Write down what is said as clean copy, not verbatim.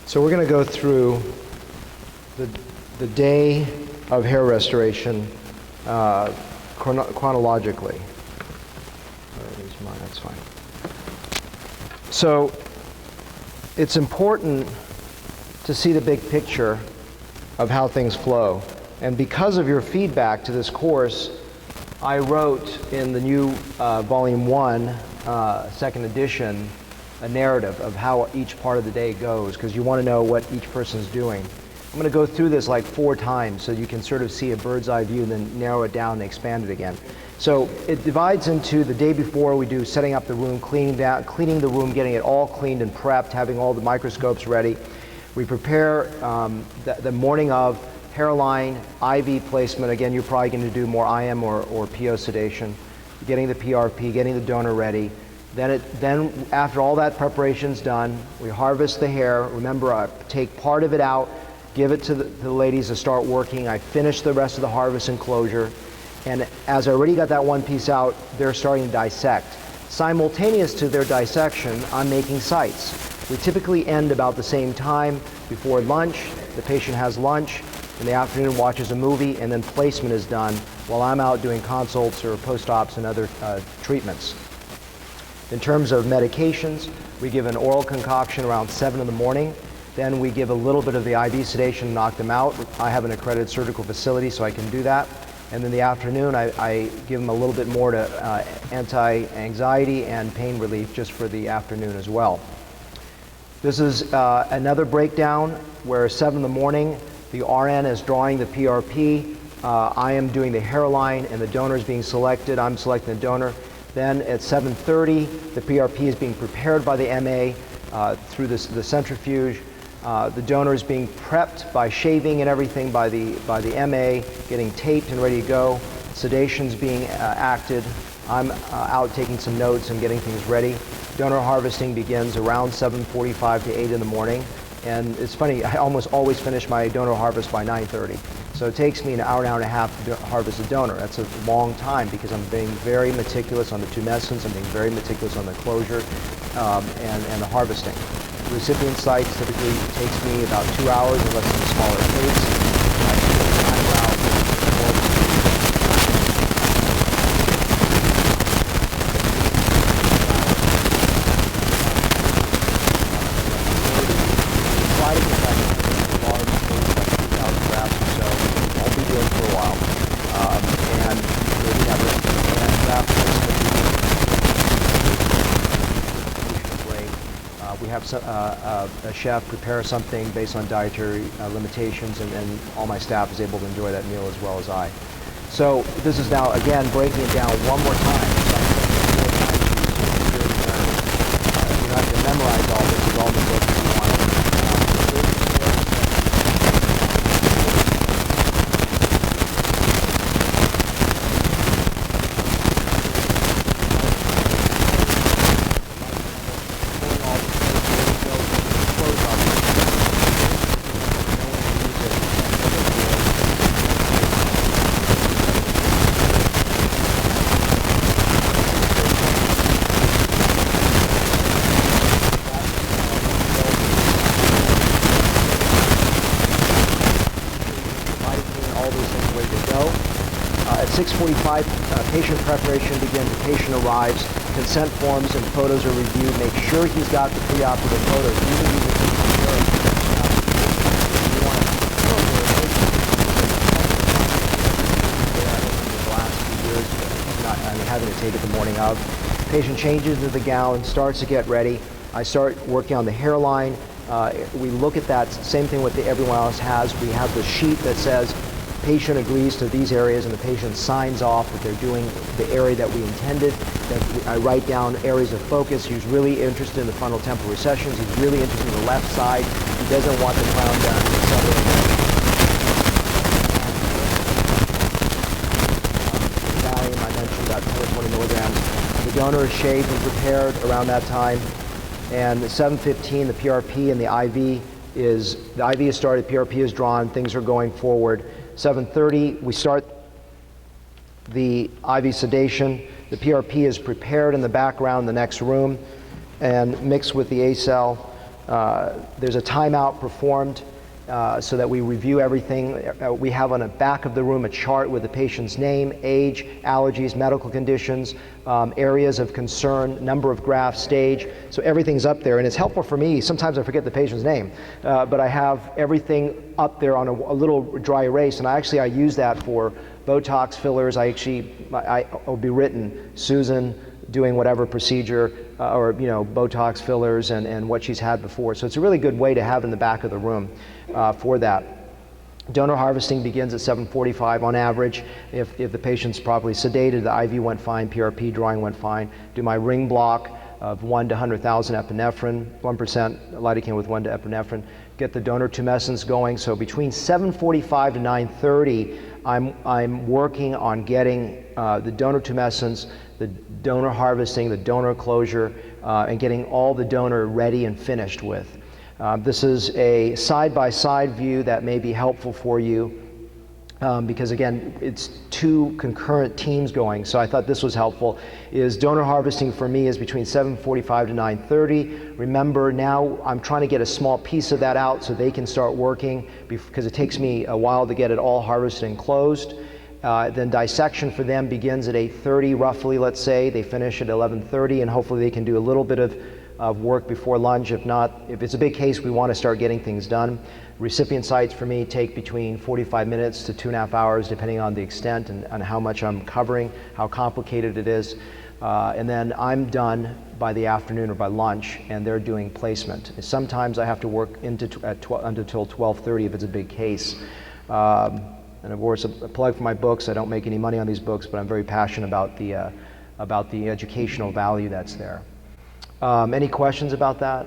So we're going to go through the day of hair restoration chronologically. Use mine, that's fine. So it's important to see the big picture of how things flow. And because of your feedback to this course, I wrote in the new Volume 1, second edition, a narrative of how each part of the day goes, because you want to know what each person's doing. I'm going to go through this like 4 times so you can sort of see a bird's eye view and then narrow it down and expand it again. So it divides into the day before we do setting up the room, cleaning the room, getting it all cleaned and prepped, having all the microscopes ready. We prepare the morning of hairline, IV placement. Again, you're probably going to do more IM or PO sedation, getting the PRP, getting the donor ready. Then after all that preparation's done, we harvest the hair. Remember, I take part of it out, give it to the ladies to start working. I finish the rest of the harvest and closure. And as I already got that one piece out, they're starting to dissect. Simultaneous to their dissection, I'm making sites. We typically end about the same time before lunch. The patient has lunch. In the afternoon, watches a movie, and then placement is done while I'm out doing consults or post-ops and other treatments. In terms of medications, we give an oral concoction around 7 in the morning. Then we give a little bit of the IV sedation, knock them out. I have an accredited surgical facility, so I can do that. And in the afternoon, I give them a little bit more to anti-anxiety and pain relief just for the afternoon as well. This is another breakdown where 7 in the morning, the RN is drawing the PRP. I am doing the hairline, and the donor is being selected. I'm selecting the donor. Then at 7:30, the PRP is being prepared by the MA through the centrifuge. The donor is being prepped by shaving and everything by the MA, getting taped and ready to go. Sedation's being acted. I'm out taking some notes and getting things ready. Donor harvesting begins around 7:45 to 8 in the morning. And it's funny, I almost always finish my donor harvest by 9:30. So it takes me an hour and a half to harvest a donor. That's a long time because I'm being very meticulous on the tumescence, I'm being very meticulous on the closure and the harvesting. Recipient sites typically takes me about 2 hours unless it's a smaller case. A chef prepare something based on dietary limitations, and all my staff is able to enjoy that meal as well as I. So this is now, again, breaking it down one more time. You don't have to memorize all this. It's all the books you want. At 6:45, patient preparation begins. The patient arrives. Consent forms and photos are reviewed. Make sure he's got the preoperative photos. I'm having to take it the morning of. Patient changes into the gown, starts to get ready. I start working on the hairline. We look at that same thing what everyone else has. We have the sheet that says patient agrees to these areas, and the patient signs off that they're doing the area that we intended. I write down areas of focus. He's really interested in the frontal temporal recessions. He's really interested in the left side. He doesn't want the crown done, etc. I mentioned about 10 or 20 milligrams. The donor is shaved and prepared around that time. And at 7:15, the PRP and the IV is started, PRP is drawn, things are going forward. 7:30, we start the IV sedation. The PRP is prepared in the background in the next room and mixed with the A-cell. There's a timeout performed so that we review everything. We have on the back of the room a chart with the patient's name, age, allergies, medical conditions, areas of concern, number of grafts, stage. So everything's up there, and it's helpful for me. Sometimes I forget the patient's name, but I have everything up there on a little dry erase, and I use that for Botox fillers. I'll be written, Susan doing whatever procedure, or Botox fillers and what she's had before. So it's a really good way to have in the back of the room for that. Donor harvesting begins at 7:45 on average. If the patient's properly sedated, the IV went fine, PRP drawing went fine. Do my ring block of 1 to 100,000 epinephrine, 1% lidocaine with 1 to epinephrine. Get the donor tumescence going. So between 7:45 to 9:30, I'm working on getting the donor tumescence, the donor harvesting, the donor closure, and getting all the donor ready and finished with. This is a side-by-side view that may be helpful for you because again, it's two concurrent teams going. So I thought this was helpful. Is donor harvesting for me is between 7:45 to 9:30. Remember, now I'm trying to get a small piece of that out so they can start working because it takes me a while to get it all harvested and closed. Then dissection for them begins at 8:30 roughly, let's say. They finish at 11:30, and hopefully they can do a little bit of work before lunch. If not, if it's a big case, we want to start getting things done. Recipient sites for me take between 45 minutes to 2.5 hours, depending on the extent and how much I'm covering, how complicated it is. And then I'm done by the afternoon or by lunch, and they're doing placement. Sometimes I have to work until 12:30 if it's a big case. And of course, a plug for my books. I don't make any money on these books, but I'm very passionate about the educational value that's there. Any questions about that?